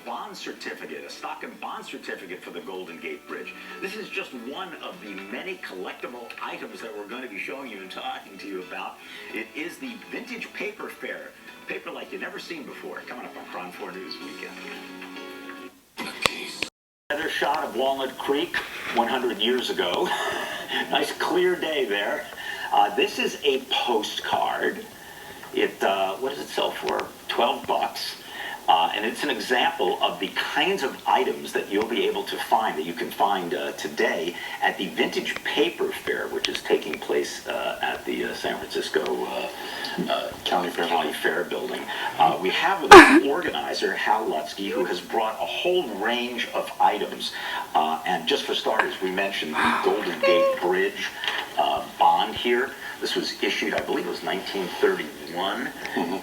bond certificate, a stock and bond certificate for the Golden Gate Bridge. This is just one of the many collectible items that we're going to be showing you and talking to you about. It is the Vintage Paper Fair. Paper like you've never seen before. Coming up on KRON4 News Weekend. Another shot of Walnut Creek 100 years ago. Nice clear day there. This is a postcard. What does it sell for? 12 bucks. And it's an example of the kinds of items that you'll be able to find, that you can find today at the Vintage Paper Fair, which is taking place at the San Francisco County Fair building. We have with us the organizer, Hal Lutsky, who has brought a whole range of items. And just for starters, we mentioned the Golden Gate Bridge bond here. This was issued, I believe it was 1931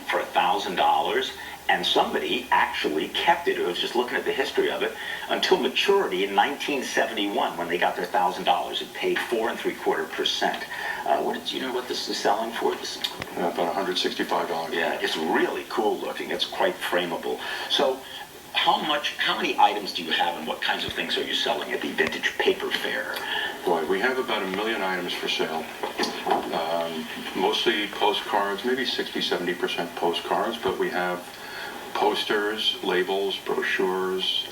for $1,000. And somebody actually kept it. I was just looking at the history of it until maturity in 1971 when they got their $1,000. It paid 4.75%. Do you know what this is selling for? This about $165. Yeah, it's really cool looking. It's quite frameable. So, how many items do you have, and what kinds of things are you selling at the Vintage Paper Fair? Boy, we have about 1 million items for sale. Mostly postcards, maybe 60-70% postcards, but we have posters, labels, brochures,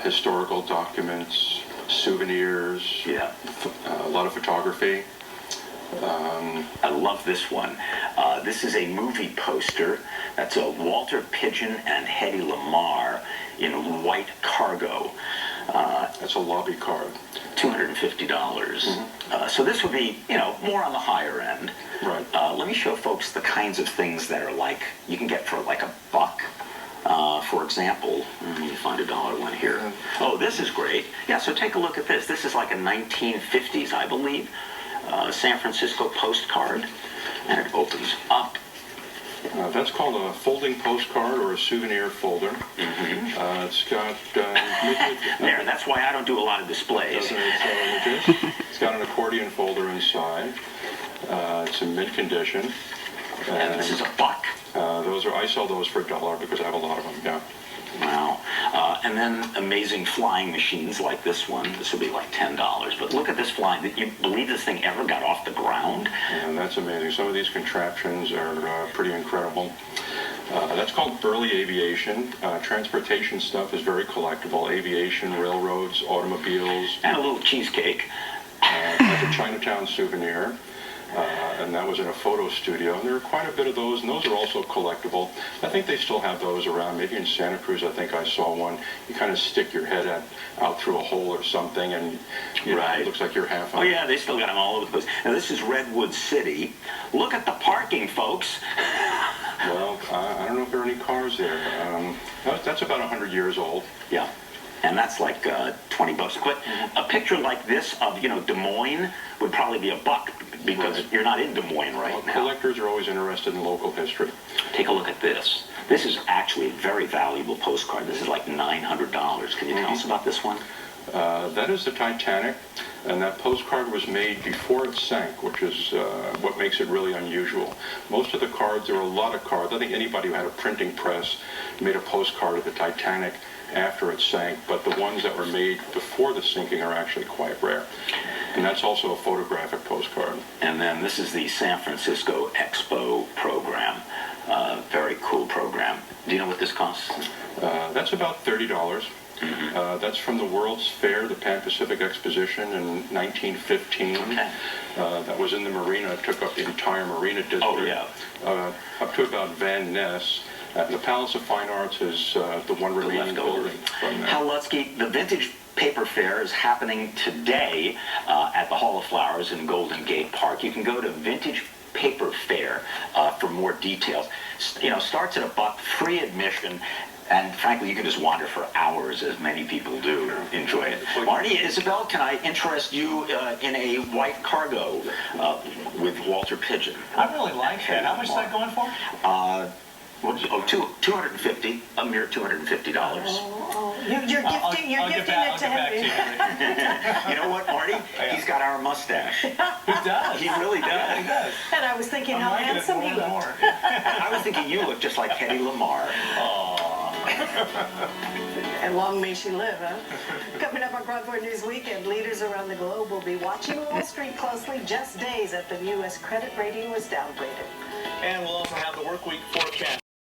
historical documents, souvenirs, a lot of photography. I love this one. This is a movie poster. That's a Walter Pidgeon and Hedy Lamarr in white cargo. That's a lobby card. $250. So this would be, more on the higher end. Right. Let me show folks the kinds of things that are like, you can get for like $1. For example, let me find a dollar one here. Oh, this is great. Yeah, so take a look at this. This is like a 1950s, I believe, San Francisco postcard, and it opens up. That's called a folding postcard or a souvenir folder. It's got... there, that's why I don't do a lot of displays. It's got an accordion folder inside. It's in mint condition. And this is $1. I sell those for $1 because I have a lot of them, yeah. Wow. And then amazing flying machines like this one. This would be like $10. But look at this flying. Did you believe this thing ever got off the ground? And that's amazing. Some of these contraptions are pretty incredible. That's called early aviation. Transportation stuff is very collectible. Aviation, railroads, automobiles. And a little cheesecake. That's a Chinatown souvenir. And that was in a photo studio, and there are quite a bit of those, and those are also collectible. I think they still have those around. Maybe in Santa Cruz, I think I saw one. You kind of stick your head out through a hole or something, and it looks like you're half on. Oh yeah, they still got them all over the place. Now this is Redwood City. Look at the parking, folks. Well, I don't know if there are any cars there. That's about 100 years old. Yeah. And that's like $20. But a picture like this of, Des Moines would probably be $1 because you're not in Des Moines right now. Collectors are always interested in local history. Take a look at this. This is actually a very valuable postcard. This is like $900. Can you tell us about this one? That is the Titanic, and that postcard was made before it sank, which is what makes it really unusual. Most of the cards, there are a lot of cards. I think anybody who had a printing press made a postcard of the Titanic after it sank, but the ones that were made before the sinking are actually quite rare. And that's also a photographic postcard. And then this is the San Francisco Expo program. Very cool program. Do you know what this costs? That's about $30. That's from the World's Fair, the Pan Pacific Exposition in 1915. Okay. That was in the marina. It took up the entire marina district. Oh, yeah. Up to about Van Ness. The Palace of Fine Arts is the one remaining building from there. Hal Lutsky, the Vintage Paper Fair is happening today at the Hall of Flowers in Golden Gate Park. You can go to Vintage Paper Fair for more details. Starts at $1, free admission. And frankly, you can just wander for hours, as many people do. Enjoy it. Marty, Isabel, can I interest you in a white cargo with Walter Pidgeon? I really like that. How much is that going for? $250, a mere $250. You're gifting it to him. You know what, Marty? He's got our mustache. He does. He really does. Yeah, he does. And I was thinking how handsome he looked. I was thinking you look just like Hedy Lamarr. Aww. And long may she live, huh? Coming up on KRON4 News Weekend, leaders around the globe will be watching Wall Street closely just days after the U.S. credit rating was downgraded. And we'll also have the work week forecast.